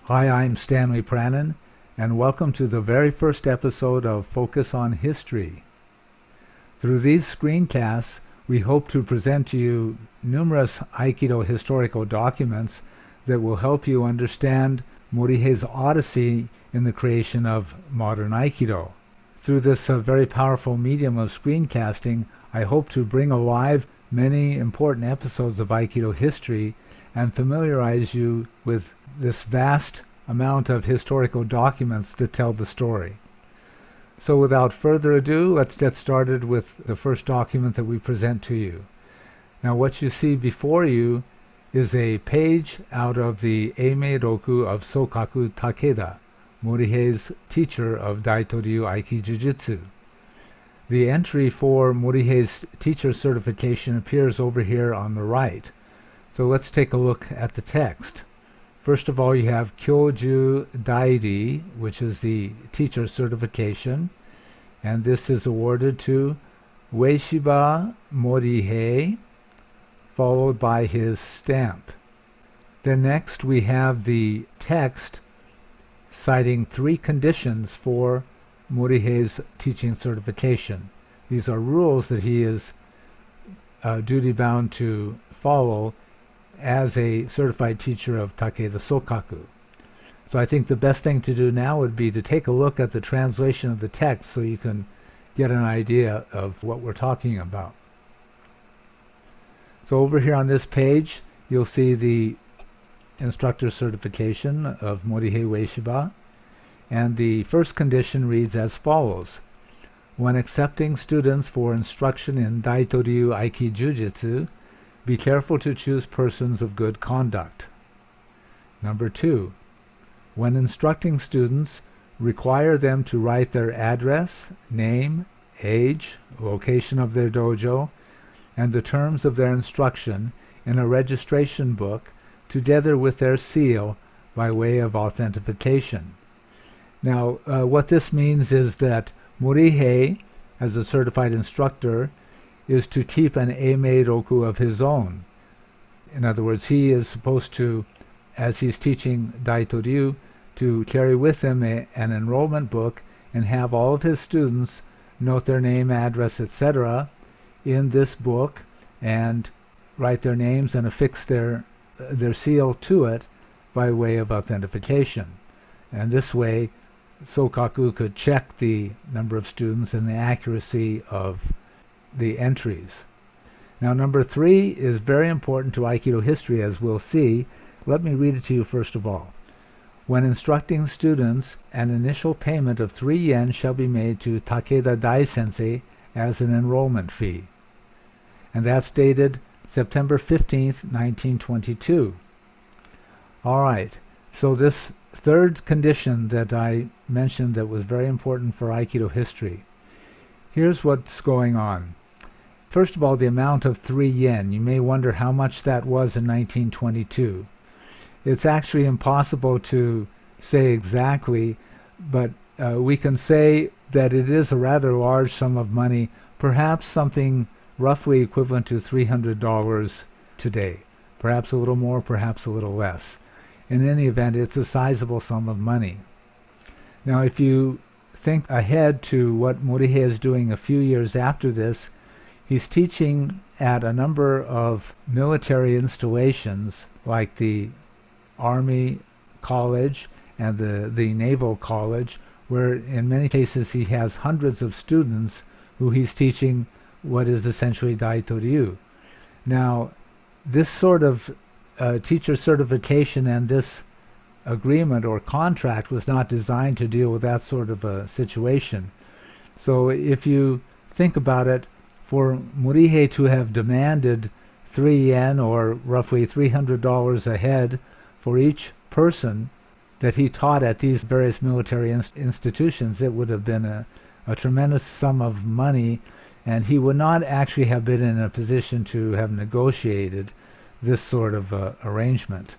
Hi, I'm Stanley Pranin, and welcome to the very first episode of Focus on History. Through these screencasts, we hope to present to you numerous Aikido historical documents that will help you understand Morihei's odyssey in the creation of modern Aikido. Through this very powerful medium of screencasting, I hope to bring alive many important episodes of Aikido history and familiarize you with this vast amount of historical documents that tell the story. So without further ado, let's get started with the first document that we present to you. Now what you see before you is a page out of the Eimei Roku of Sokaku Takeda, Morihei's teacher of Daito-ryu Aikijujutsu. The entry for Morihei's teacher certification appears over here on the right. So let's take a look at the text. First of all, you have kyoju dairi, which is the teacher certification, and this is awarded to Ueshiba Morihei, followed by his stamp. Then next we have the text citing 3 conditions for Morihei's teaching certification. These are rules that he is duty-bound to follow as a certified teacher of Takeda Sokaku. So I think the best thing to do now would be to take a look at the translation of the text so you can get an idea of what we're talking about. So over here on this page, you'll see the instructor certification of Morihei Ueshiba, and the first condition reads as follows: when accepting students for instruction in Daito-ryu Aikijujutsu, be careful to choose persons of good conduct. Number 2, when instructing students, require them to write their address, name, age, location of their dojo, and the terms of their instruction in a registration book together with their seal by way of authentication. Now, what this means is that Morihei, as a certified instructor, is to keep an Eimei Roku of his own. In other words, he is supposed to, as he's teaching Daito-ryu, to carry with him an enrollment book and have all of his students note their name, address, etc. in this book and write their names and affix their seal to it by way of authentication. And this way, Sokaku could check the number of students and the accuracy of the entries. Now number 3 is very important to Aikido history, as we'll see. Let me read it to you first of all. When instructing students, an initial payment of 3 yen shall be made to Takeda Dai-sensei as an enrollment fee. And that's dated September 15th, 1922. Alright, so this third condition that I mentioned that was very important for Aikido history. Here's what's going on. First of all, the amount of 3 yen. You may wonder how much that was in 1922. It's actually impossible to say exactly, but we can say that it is a rather large sum of money, perhaps something roughly equivalent to $300 today. Perhaps a little more, perhaps a little less. In any event, it's a sizable sum of money. Now, if you think ahead to what Morihei is doing a few years after this, he's teaching at a number of military installations like the Army College and the Naval College, where in many cases he has hundreds of students who he's teaching what is essentially Daito-ryu. Now, this sort of teacher certification and this agreement or contract was not designed to deal with that sort of a situation. So if you think about it, for Morihei to have demanded 3 yen or roughly $300 a head for each person that he taught at these various military institutions, it would have been a tremendous sum of money, and he would not actually have been in a position to have negotiated this sort of arrangement.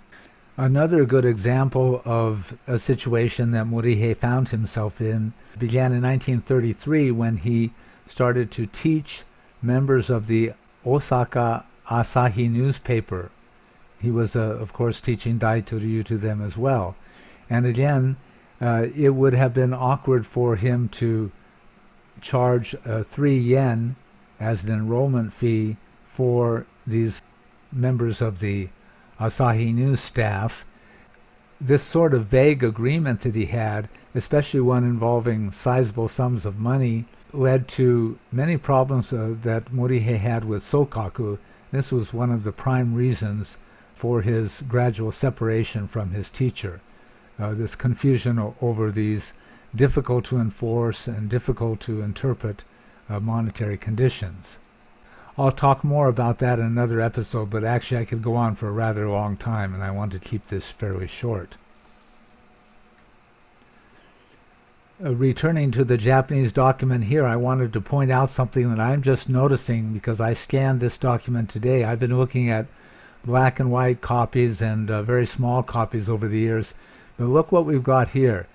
Another good example of a situation that Morihei found himself in began in 1933 when he started to teach members of the Osaka Asahi newspaper. He was, of course, teaching Daito-ryu to them as well. And again, it would have been awkward for him to charge 3 yen as an enrollment fee for these members of the Asahi News staff. This sort of vague agreement that he had, especially one involving sizable sums of money, led to many problems that Morihei had with Sokaku. This was one of the prime reasons for his gradual separation from his teacher. This confusion over these difficult to enforce and difficult to interpret monetary conditions. I'll talk more about that in another episode, but actually I could go on for a rather long time, and I want to keep this fairly short. Returning to the Japanese document here, I wanted to point out something that I'm just noticing because I scanned this document today. I've been looking at black and white copies and very small copies over the years, but look what we've got here.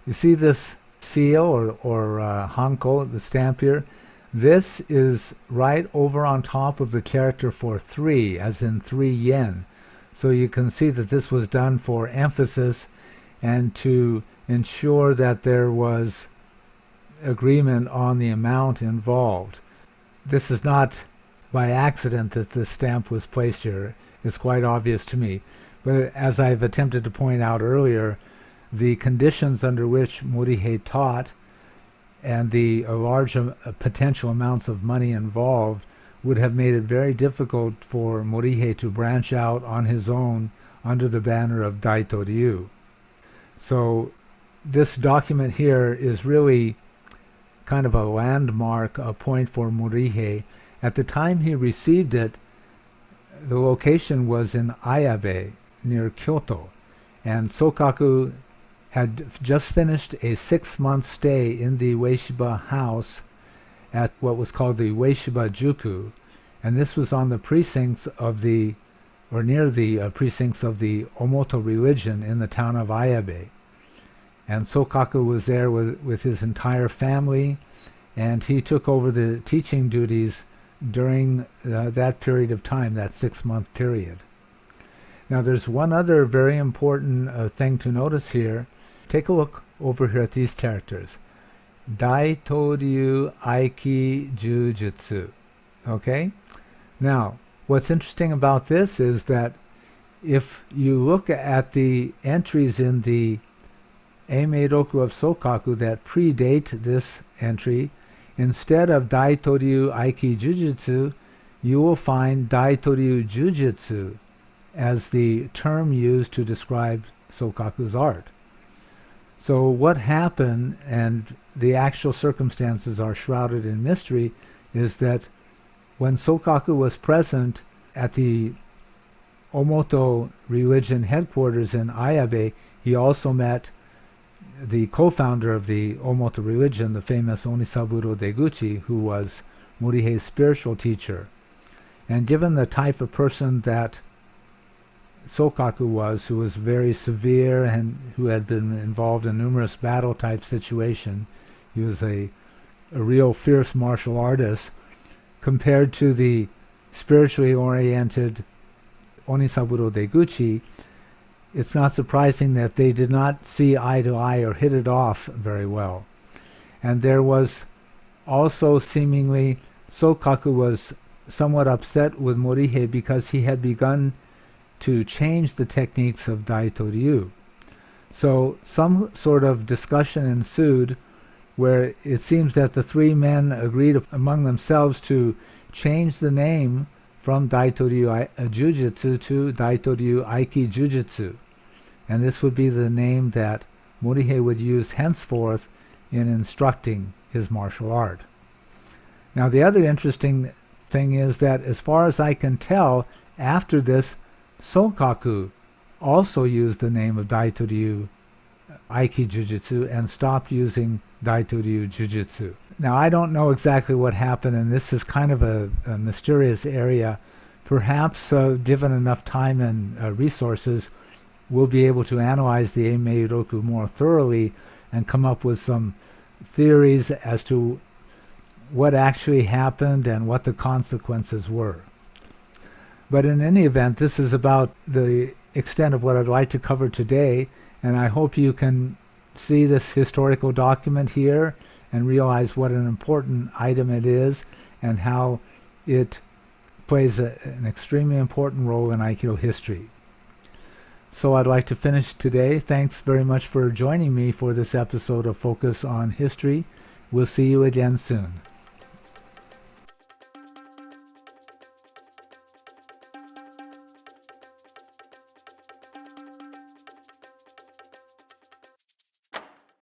You see this seal or hanko, the stamp here? This is right over on top of the character for 3, as in 3 yen. So you can see that this was done for emphasis and to ensure that there was agreement on the amount involved. This is not by accident that this stamp was placed here. It's quite obvious to me. But as I've attempted to point out earlier, the conditions under which Morihei taught and the large potential amounts of money involved would have made it very difficult for Morihei to branch out on his own under the banner of Daito-ryu. So this document here is really kind of a landmark, a point for Morihei. At the time he received it, the location was in Ayabe, near Kyoto, and Sokaku had just finished a 6-month stay in the Ueshiba house at what was called the Ueshiba Juku, and this was on the precincts of the, or near the precincts of the Omoto religion in the town of Ayabe. And Sokaku was there with his entire family, and he took over the teaching duties during that period of time, that 6-month period. Now there's one other very important thing to notice here. Take a look over here at these characters. Daito-ryu Aikijujutsu. Okay? Now, what's interesting about this is that if you look at the entries in the Eimeiroku of Sokaku that predate this entry, instead of Daito-ryu Aikijujutsu, you will find Daito-ryu Jujutsu as the term used to describe Sokaku's art. So what happened, and the actual circumstances are shrouded in mystery, is that when Sokaku was present at the Omoto religion headquarters in Ayabe, he also met the co-founder of the Omoto religion, the famous Onisaburo Deguchi, who was Morihei's spiritual teacher. And given the type of person that Sokaku was, who was very severe and who had been involved in numerous battle-type situations, he was a real fierce martial artist, compared to the spiritually oriented Onisaburo Deguchi. It's not surprising that they did not see eye to eye or hit it off very well. And there was also seemingly, Sokaku was somewhat upset with Morihei because he had begun to change the techniques of Daito-ryu. So some sort of discussion ensued where it seems that the 3 men agreed among themselves to change the name from Daito-ryu Jujutsu to Daito-ryu Aikijujutsu. And this would be the name that Morihei would use henceforth in instructing his martial art. Now the other interesting thing is that, as far as I can tell, after this, Sokaku also used the name of Daito-ryu Aikijujutsu and stopped using Daito-ryu Jujutsu. Now I don't know exactly what happened, and this is kind of a mysterious area. Perhaps given enough time and resources, we'll be able to analyze the Eimeiroku more thoroughly and come up with some theories as to what actually happened and what the consequences were. But in any event, this is about the extent of what I'd like to cover today, And I hope you can see this historical document here and realize what an important item it is and how it plays an extremely important role in Aikido history. So I'd like to finish today. Thanks very much for joining me for this episode of Focus on History. We'll see you again soon.